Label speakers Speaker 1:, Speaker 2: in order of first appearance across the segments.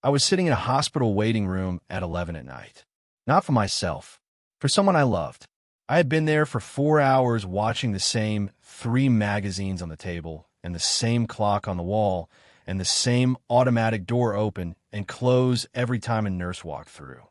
Speaker 1: I was sitting in a hospital waiting room at 11 at night. Not for myself, for someone I loved. I had been there for 4 hours watching the same 3 magazines on the table and the same clock on the wall and the same automatic door open and close every time a nurse walked through.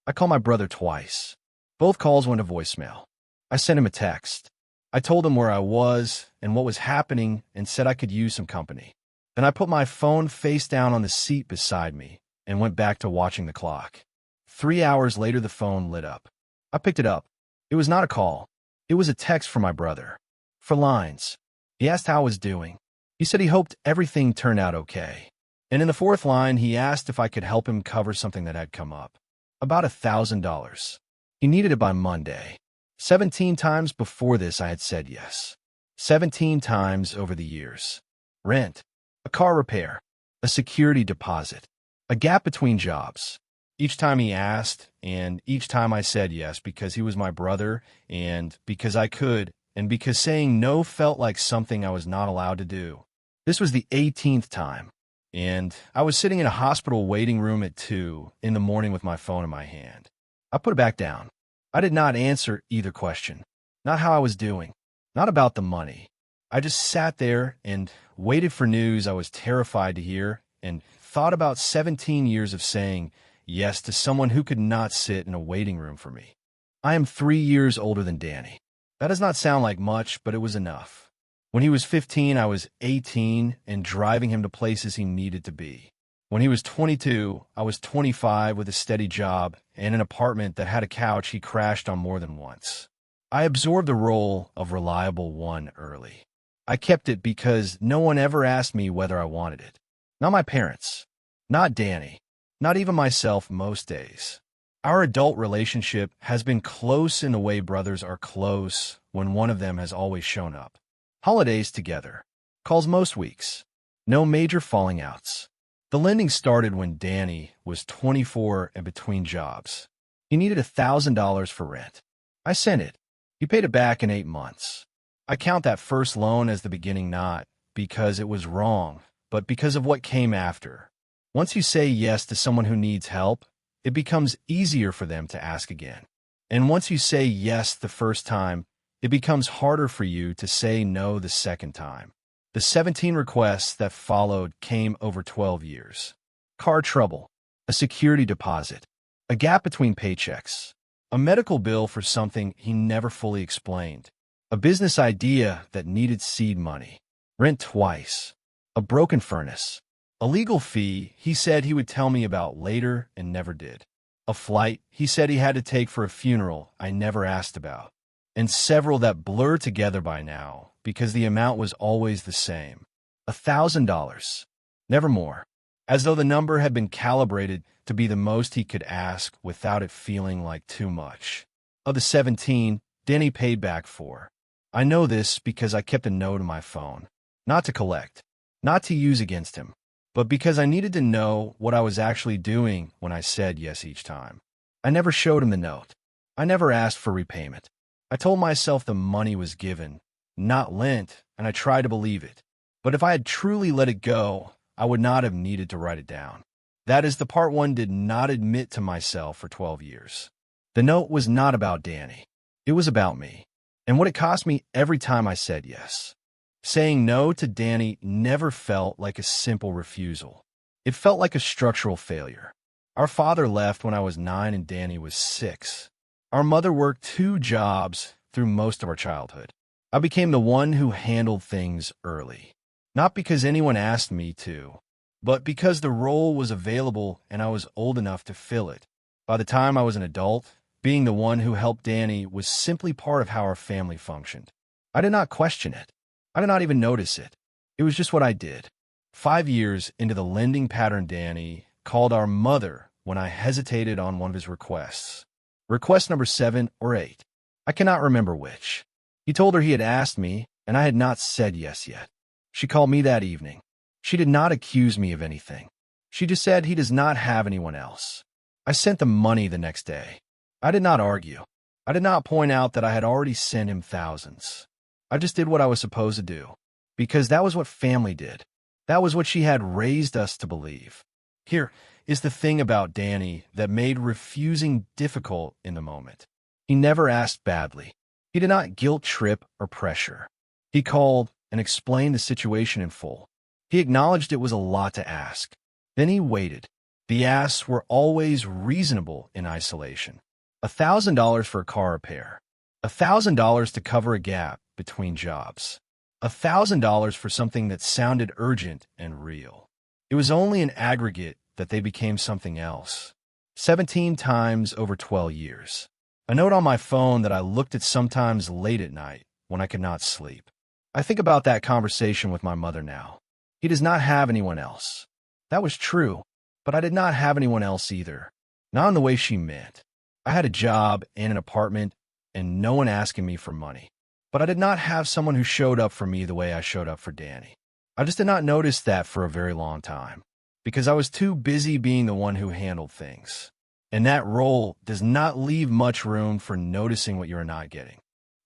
Speaker 1: I called my brother twice. Both calls went to voicemail. I sent him a text. I told him where I was and what was happening and said I could use some company. Then I put my phone face down on the seat beside me and went back to watching the clock. 3 hours later, the phone lit up. I picked it up. It was not a call. It was a text from my brother. 4 lines. He asked how I was doing. He said he hoped everything turned out okay. And in the 4th line, he asked if I could help him cover something that had come up. About $1,000. He needed it by Monday. 17 times before this, I had said yes. 17 times over the years. Rent, a car repair, a security deposit, a gap between jobs. Each time he asked, and each time I said yes because he was my brother, and because I could, and because saying no felt like something I was not allowed to do. This was the 18th time, and I was sitting in a hospital waiting room at 2 in the morning with my phone in my hand. I put it back down. I did not answer either question. Not how I was doing. Not about the money. I just sat there and waited for news I was terrified to hear and thought about 17 years of saying yes to someone who could not sit in a waiting room for me. I am 3 years older than Danny. That does not sound like much, but it was enough. When he was 15, I was 18 and driving him to places he needed to be. When he was 22, I was 25 with a steady job and an apartment that had a couch he crashed on more than once. I absorbed the role of reliable one early. I kept it because no one ever asked me whether I wanted it. Not my parents. Not Danny. Not even myself most days. Our adult relationship has been close in the way brothers are close when one of them has always shown up. Holidays together. Calls most weeks. No major falling outs. The lending started when Danny was 24 and between jobs. He needed $1,000 for rent. I sent it. He paid it back in 8 months. I count that first loan as the beginning not because it was wrong, but because of what came after. Once you say yes to someone who needs help, it becomes easier for them to ask again. And once you say yes the first time, it becomes harder for you to say no the second time. The 17 requests that followed came over 12 years. Car trouble, a security deposit, a gap between paychecks, a medical bill for something he never fully explained, a business idea that needed seed money, rent twice, a broken furnace, a legal fee he said he would tell me about later and never did, a flight he said he had to take for a funeral I never asked about, and several that blur together by now because the amount was always the same. $1,000. Never more. As though the number had been calibrated to be the most he could ask without it feeling like too much. Of the 17, Danny paid back 4. I know this because I kept a note on my phone. Not to collect. Not to use against him. But because I needed to know what I was actually doing when I said yes each time. I never showed him the note. I never asked for repayment. I told myself the money was given, not lent, and I tried to believe it. But if I had truly let it go, I would not have needed to write it down. That is the part one did not admit to myself for 12 years. The note was not about Danny. It was about me, and what it cost me every time I said yes. Saying no to Danny never felt like a simple refusal. It felt like a structural failure. Our father left when I was 9 and Danny was 6. Our mother worked 2 jobs through most of our childhood. I became the one who handled things early. Not because anyone asked me to, but because the role was available and I was old enough to fill it. By the time I was an adult, being the one who helped Danny was simply part of how our family functioned. I did not question it. I did not even notice it. It was just what I did. 5 years into the lending pattern, Danny called our mother when I hesitated on one of his requests. Request number 7 or 8. I cannot remember which. He told her he had asked me, and I had not said yes yet. She called me that evening. She did not accuse me of anything. She just said he does not have anyone else. I sent the money the next day. I did not argue. I did not point out that I had already sent him thousands. I just did what I was supposed to do, because that was what family did. That was what she had raised us to believe. Here, is the thing about Danny that made refusing difficult in the moment. He never asked badly. He did not guilt trip or pressure. He called and explained the situation in full. He acknowledged it was a lot to ask. Then he waited. The asks were always reasonable in isolation. $1,000 for a car repair. $1,000 to cover a gap between jobs. $1,000 for something that sounded urgent and real. It was only in aggregate that they became something else. 17 times over 12 years. A note on my phone that I looked at sometimes late at night when I could not sleep. I think about that conversation with my mother now. He does not have anyone else. That was true, but I did not have anyone else either. Not in the way she meant. I had a job and an apartment and no one asking me for money. But I did not have someone who showed up for me the way I showed up for Danny. I just did not notice that for a very long time, because I was too busy being the one who handled things. And that role does not leave much room for noticing what you are not getting.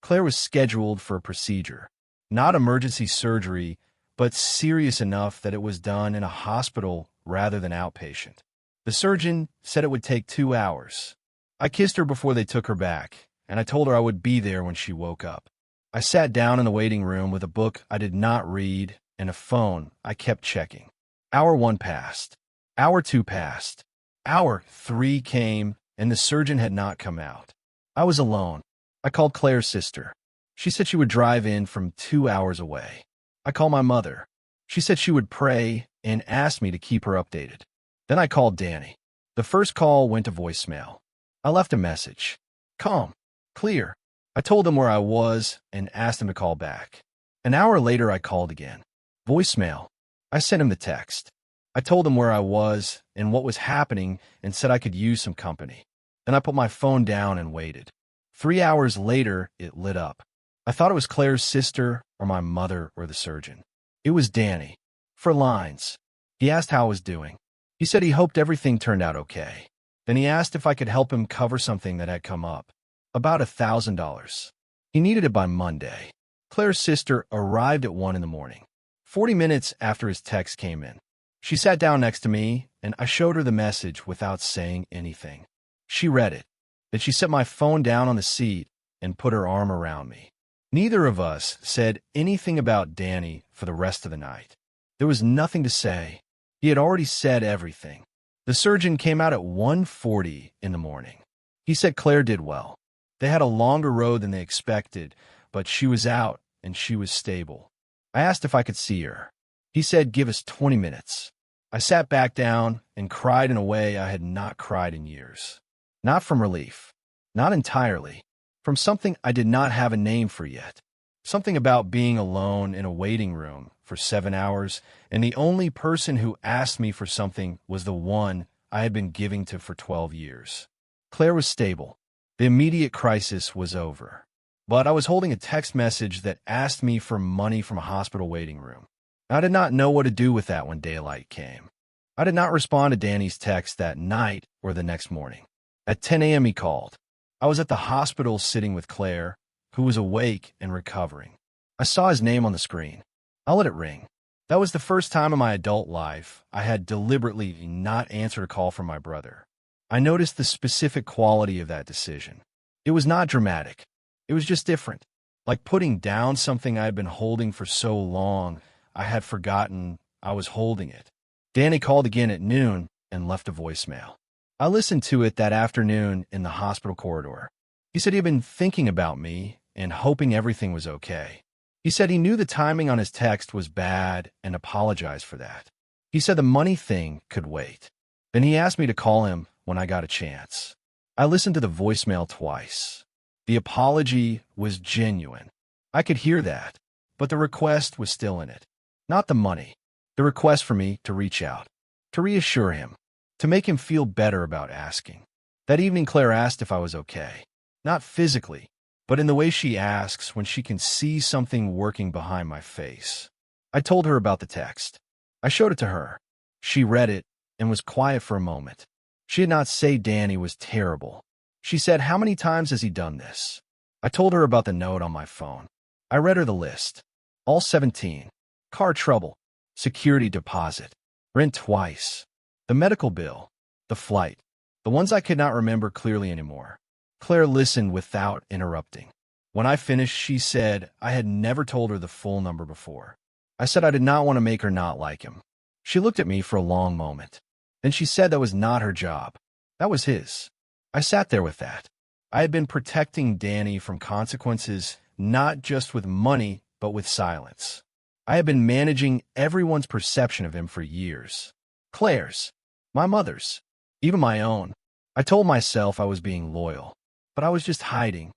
Speaker 1: Claire was scheduled for a procedure, not emergency surgery, but serious enough that it was done in a hospital rather than outpatient. The surgeon said it would take 2 hours. I kissed her before they took her back, and I told her I would be there when she woke up. I sat down in the waiting room with a book I did not read and a phone I kept checking. Hour 1 passed. Hour 2 passed. Hour 3 came, and the surgeon had not come out. I was alone. I called Claire's sister. She said she would drive in from 2 hours away. I called my mother. She said she would pray and asked me to keep her updated. Then I called Danny. The first call went to voicemail. I left a message. Calm. Clear. I told him where I was and asked him to call back. An hour later, I called again. Voicemail. I sent him the text. I told him where I was and what was happening and said I could use some company. Then I put my phone down and waited. 3 hours later, it lit up. I thought it was Claire's sister or my mother or the surgeon. It was Danny. For lines. He asked how I was doing. He said he hoped everything turned out okay. Then he asked if I could help him cover something that had come up. About $1,000. He needed it by Monday. Claire's sister arrived at 1 in the morning. 40 minutes after his text came in. She sat down next to me, and I showed her the message without saying anything. She read it. Then she set my phone down on the seat and put her arm around me. Neither of us said anything about Danny for the rest of the night. There was nothing to say. He had already said everything. The surgeon came out at 1:40 in the morning. He said Claire did well. They had a longer road than they expected, but she was out and she was stable. I asked if I could see her. He said, give us 20 minutes. I sat back down and cried in a way I had not cried in years. Not from relief. Not entirely. From something I did not have a name for yet. Something about being alone in a waiting room for 7 hours, and the only person who asked me for something was the one I had been giving to for 12 years. Claire was stable. The immediate crisis was over. But I was holding a text message that asked me for money from a hospital waiting room. I did not know what to do with that when daylight came. I did not respond to Danny's text that night or the next morning. At 10 a.m. he called. I was at the hospital sitting with Claire, who was awake and recovering. I saw his name on the screen. I let it ring. That was the first time in my adult life I had deliberately not answered a call from my brother. I noticed the specific quality of that decision. It was not dramatic. It was just different. Like putting down something I had been holding for so long, I had forgotten I was holding it. Danny called again at noon and left a voicemail. I listened to it that afternoon in the hospital corridor. He said he had been thinking about me and hoping everything was okay. He said he knew the timing on his text was bad and apologized for that. He said the money thing could wait. Then he asked me to call him when I got a chance. I listened to the voicemail twice. The apology was genuine. I could hear that, but the request was still in it. Not the money. The request for me to reach out, to reassure him, to make him feel better about asking. That evening, Claire asked if I was okay. Not physically, but in the way she asks when she can see something working behind my face. I told her about the text. I showed it to her. She read it and was quiet for a moment. She did not say Danny was terrible. She said, how many times has he done this? I told her about the note on my phone. I read her the list. All 17. Car trouble. Security deposit. Rent twice. The medical bill. the flight, the ones I could not remember clearly anymore. Claire listened without interrupting. When I finished, she said I had never told her the full number before. I said I did not want to make her not like him. She looked at me for a long moment. Then she said that was not her job. That was his. I sat there with that. I had been protecting Danny from consequences, not just with money, but with silence. I had been managing everyone's perception of him for years. Claire's, my mother's, even my own. I told myself I was being loyal, but I was just hiding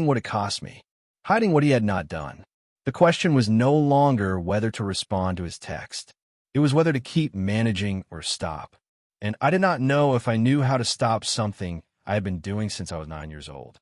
Speaker 1: what it cost me, hiding what he had not done. The question was no longer whether to respond to his text. It was whether to keep managing or stop. And I did not know if I knew how to stop something I had been doing since I was 9 years old.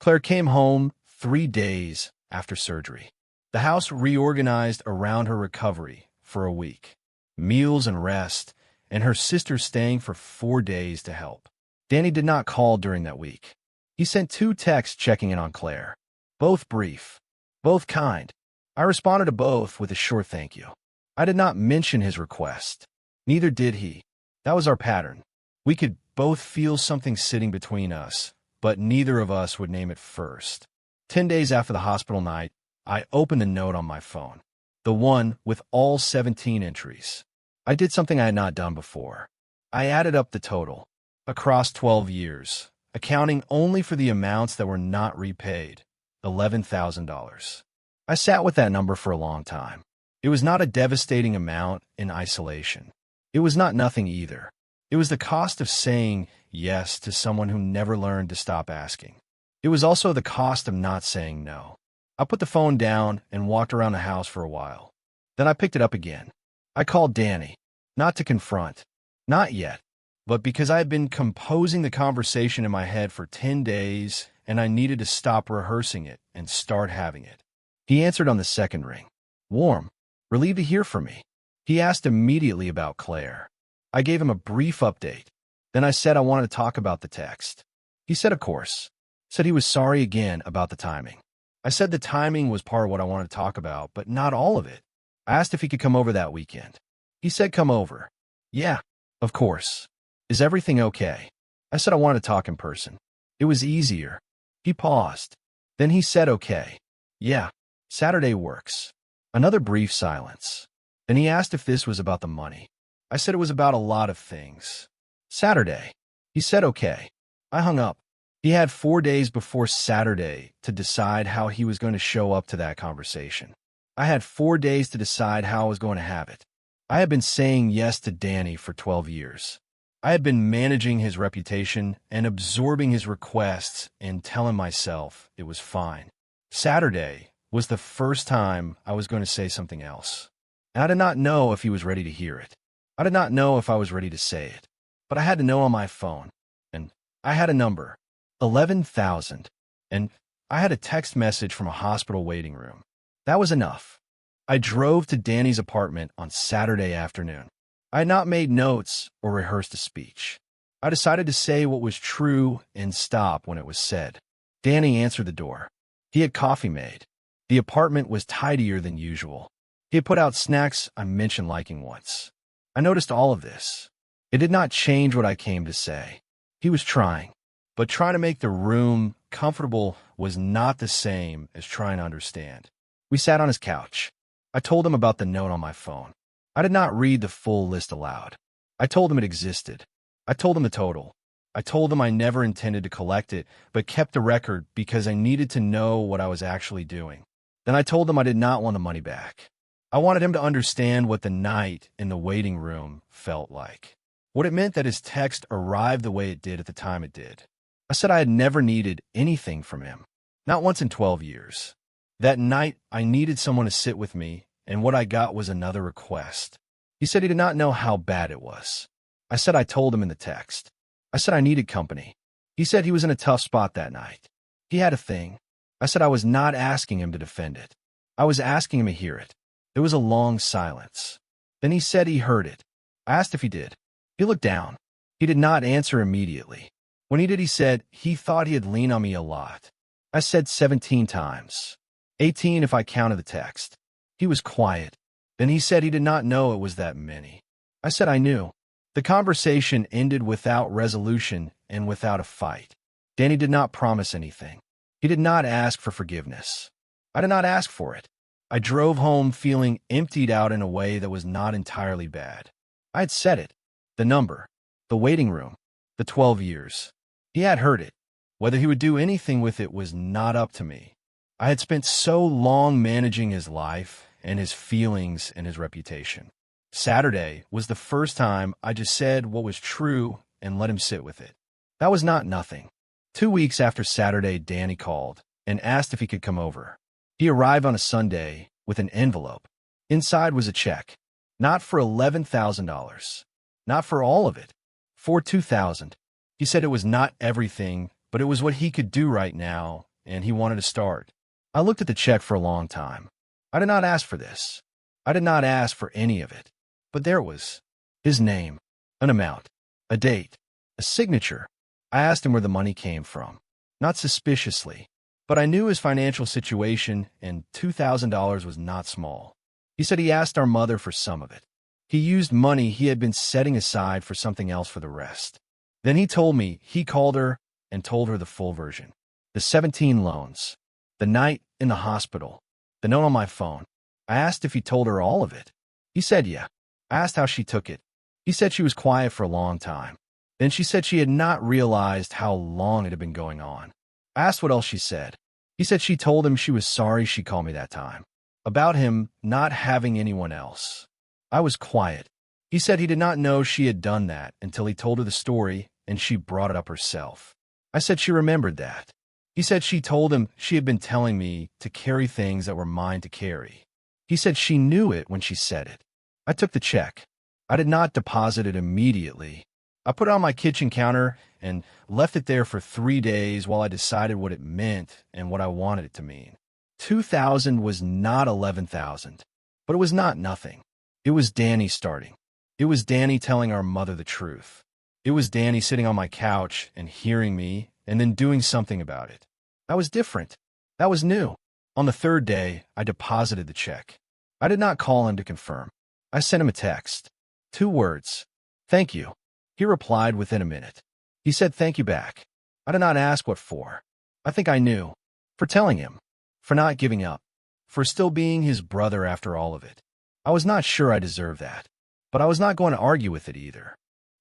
Speaker 1: Claire came home 3 days after surgery. The house reorganized around her recovery for a week. Meals and rest, and her sister staying for 4 days to help. Danny did not call during that week. He sent 2 texts checking in on Claire. Both brief, both kind. I responded to both with a short thank you. I did not mention his request. Neither did he. That was our pattern. We could both feel something sitting between us, but neither of us would name it first. 10 days after the hospital night, I opened the note on my phone, the one with all 17 entries. I did something I had not done before. I added up the total, across 12 years, accounting only for the amounts that were not repaid, $11,000. I sat with that number for a long time. It was not a devastating amount in isolation. It was not nothing either. It was the cost of saying yes to someone who never learned to stop asking. It was also the cost of not saying no. I put the phone down and walked around the house for a while. Then I picked it up again. I called Danny, not to confront, not yet, but because I had been composing the conversation in my head for 10 days and I needed to stop rehearsing it and start having it. He answered on the second ring. Warm, relieved to hear from me. He asked immediately about Claire. I gave him a brief update. Then I said I wanted to talk about the text. He said, of course. Said he was sorry again about the timing. I said the timing was part of what I wanted to talk about, but not all of it. I asked if he could come over that weekend. He said come over. Yeah, of course. Is everything okay? I said I wanted to talk in person. It was easier. He paused. Then he said okay. Yeah, Saturday works. Another brief silence. Then he asked if this was about the money. I said it was about a lot of things. Saturday. He said okay. I hung up. He had 4 days before Saturday to decide how he was going to show up to that conversation. I had 4 days to decide how I was going to have it. I had been saying yes to Danny for 12 years. I had been managing his reputation and absorbing his requests and telling myself it was fine. Saturday was the first time I was going to say something else. And I did not know if he was ready to hear it. I did not know if I was ready to say it. But I had to know on my phone. And I had a number. 11,000, and I had a text message from a hospital waiting room. That was enough. I drove to Danny's apartment on Saturday afternoon. I had not made notes or rehearsed a speech. I decided to say what was true and stop when it was said. Danny answered the door. He had coffee made. The apartment was tidier than usual. He had put out snacks I mentioned liking once. I noticed all of this. It did not change what I came to say. He was trying. But trying to make the room comfortable was not the same as trying to understand. We sat on his couch. I told him about the note on my phone. I did not read the full list aloud. I told him it existed. I told him the total. I told him I never intended to collect it, but kept the record because I needed to know what I was actually doing. Then I told him I did not want the money back. I wanted him to understand what the night in the waiting room felt like. What it meant that his text arrived the way it did at the time it did. I said I had never needed anything from him, not once in 12 years. That night, I needed someone to sit with me, and what I got was another request. He said he did not know how bad it was. I said I told him in the text. I said I needed company. He said he was in a tough spot that night. He had a thing. I said I was not asking him to defend it. I was asking him to hear it. There was a long silence. Then he said he heard it. I asked if he did. He looked down. He did not answer immediately. When he did, he said he thought he had leaned on me a lot. I said 17 times. 18 if I counted the text. He was quiet. Then he said he did not know it was that many. I said I knew. The conversation ended without resolution and without a fight. Danny did not promise anything. He did not ask for forgiveness. I did not ask for it. I drove home feeling emptied out in a way that was not entirely bad. I had said it. The number. The waiting room. The 12 years. He had heard it. Whether he would do anything with it was not up to me. I had spent so long managing his life and his feelings and his reputation. Saturday was the first time I just said what was true and let him sit with it. That was not nothing. 2 weeks after Saturday, Danny called and asked if he could come over. He arrived on a Sunday with an envelope. Inside was a check, not for $11,000, not for all of it, for $2,000. He said it was not everything, but it was what he could do right now, and he wanted to start. I looked at the check for a long time. I did not ask for this. I did not ask for any of it. But there it was. His name, an amount, a date, a signature. I asked him where the money came from. Not suspiciously, but I knew his financial situation, and $2,000 was not small. He said he asked our mother for some of it. He used money he had been setting aside for something else for the rest. Then he told me he called her and told her the full version. The 17 loans, the night in the hospital, the note on my phone. I asked if he told her all of it. He said yeah. I asked how she took it. He said she was quiet for a long time. Then she said she had not realized how long it had been going on. I asked what else she said. He said she told him she was sorry she called me that time, about him not having anyone else. I was quiet. He said he did not know she had done that until he told her the story and she brought it up herself. I said she remembered that. He said she told him she had been telling me to carry things that were mine to carry. He said she knew it when she said it. I took the check. I did not deposit it immediately. I put it on my kitchen counter and left it there for 3 days while I decided what it meant and what I wanted it to mean. 2,000 was not 11,000, but it was not nothing. It was Danny starting. It was Danny telling our mother the truth. It was Danny sitting on my couch and hearing me and then doing something about it. That was different. That was new. On the 3rd day, I deposited the check. I did not call him to confirm. I sent him a text. 2 words. Thank you. He replied within a minute. He said thank you back. I did not ask what for. I think I knew. For telling him. For not giving up. For still being his brother after all of it. I was not sure I deserved that. But I was not going to argue with it either.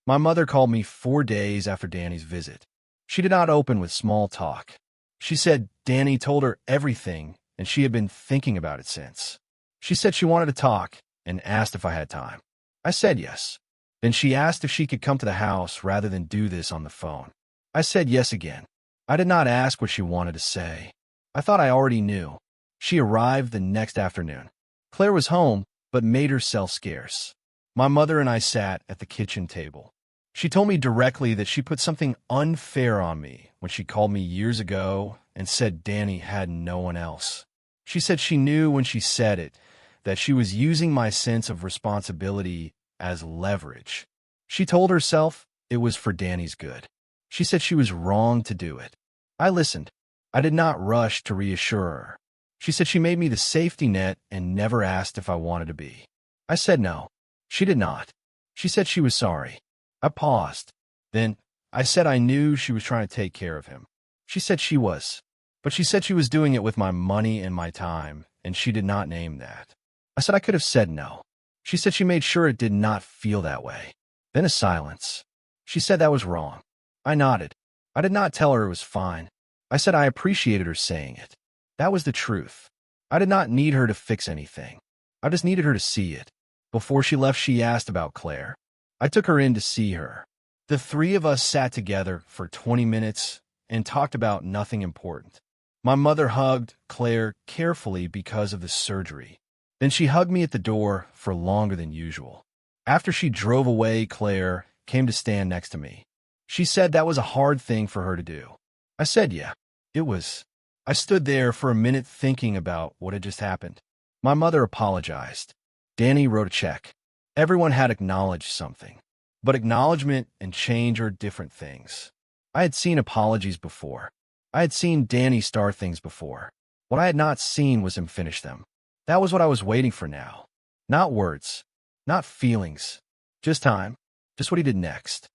Speaker 1: My mother called me 4 days after Danny's visit. She did not open with small talk. She said Danny told her everything and she had been thinking about it since. She said she wanted to talk and asked if I had time. I said yes. Then she asked if she could come to the house rather than do this on the phone. I said yes again. I did not ask what she wanted to say. I thought I already knew. She arrived the next afternoon. Claire was home, but made herself scarce. My mother and I sat at the kitchen table. She told me directly that she put something unfair on me when she called me years ago and said Danny had no one else. She said she knew when she said it that she was using my sense of responsibility as leverage. She told herself it was for Danny's good. She said she was wrong to do it. I listened. I did not rush to reassure her. She said she made me the safety net and never asked if I wanted to be. I said no. She did not. She said she was sorry. I paused. Then I said I knew she was trying to take care of him. She said she was. But she said she was doing it with my money and my time, and she did not name that. I said I could have said no. She said she made sure it did not feel that way. Then a silence. She said that was wrong. I nodded. I did not tell her it was fine. I said I appreciated her saying it. That was the truth. I did not need her to fix anything. I just needed her to see it. Before she left, she asked about Claire. I took her in to see her. The 3 of us sat together for 20 minutes and talked about nothing important. My mother hugged Claire carefully because of the surgery. Then she hugged me at the door for longer than usual. After she drove away, Claire came to stand next to me. She said that was a hard thing for her to do. I said yeah, it was. I stood there for a minute thinking about what had just happened. My mother apologized. Danny wrote a check. Everyone had acknowledged something. But acknowledgement and change are different things. I had seen apologies before. I had seen Danny start things before. What I had not seen was him finish them. That was what I was waiting for now. Not words. Not feelings. Just time. just what he did next.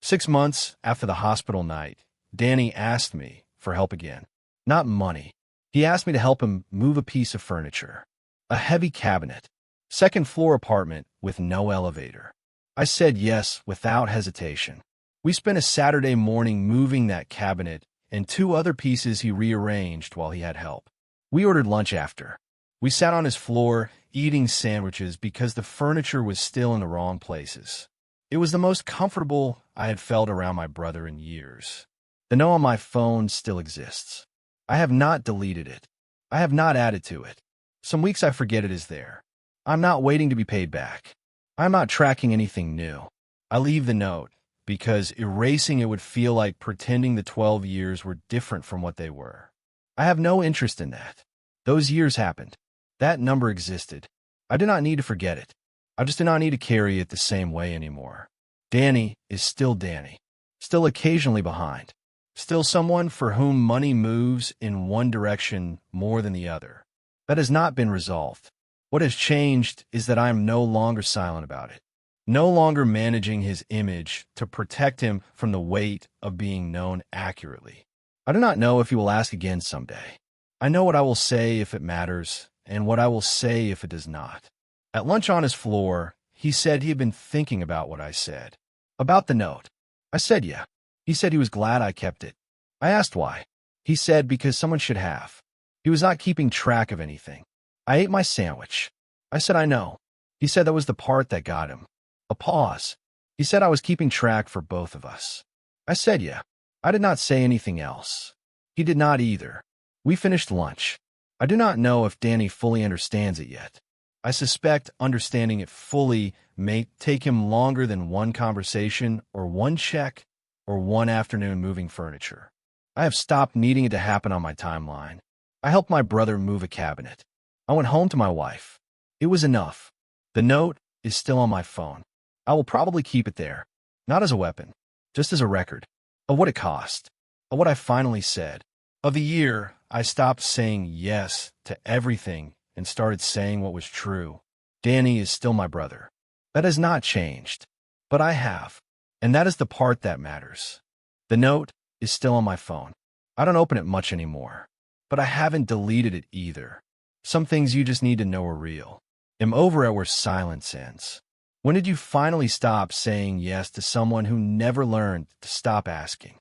Speaker 1: 6 months after the hospital night, Danny asked me for help again. Not money. He asked me to help him move a piece of furniture. A heavy cabinet. Second-floor apartment with no elevator. I said yes without hesitation. We spent a Saturday morning moving that cabinet and 2 other pieces he rearranged while he had help. We ordered lunch after. We sat on his floor, eating sandwiches because the furniture was still in the wrong places. It was the most comfortable I had felt around my brother in years. The note on my phone still exists. I have not deleted it. I have not added to it. Some weeks I forget it is there. I'm not waiting to be paid back. I'm not tracking anything new. I leave the note because erasing it would feel like pretending the 12 years were different from what they were. I have no interest in that. Those years happened. That number existed. I do not need to forget it. I just do not need to carry it the same way anymore. Danny is still Danny. Still occasionally behind. Still someone for whom money moves in one direction more than the other. That has not been resolved. What has changed is that I am no longer silent about it. No longer managing his image to protect him from the weight of being known accurately. I do not know if he will ask again someday. I know what I will say if it matters, and what I will say if it does not. At lunch on his floor, he said he had been thinking about what I said. About the note. I said yeah. He said he was glad I kept it. I asked why. He said because someone should have. He was not keeping track of anything. I ate my sandwich. I said I know. He said that was the part that got him. A pause. He said I was keeping track for both of us. I said yeah. I did not say anything else. He did not either. We finished lunch. I do not know if Danny fully understands it yet. I suspect understanding it fully may take him longer than one conversation or one check or one afternoon moving furniture. I have stopped needing it to happen on my timeline. I helped my brother move a cabinet. I went home to my wife. It was enough. The note is still on my phone. I will probably keep it there, not as a weapon, just as a record of what it cost, of what I finally said. Of the year, I stopped saying yes to everything and started saying what was true. Danny is still my brother. That has not changed, but I have, and that is the part that matters. The note is still on my phone. I don't open it much anymore, but I haven't deleted it either. Some things you just need to know are real. I'm over at where silence ends. When did you finally stop saying yes to someone who never learned to stop asking?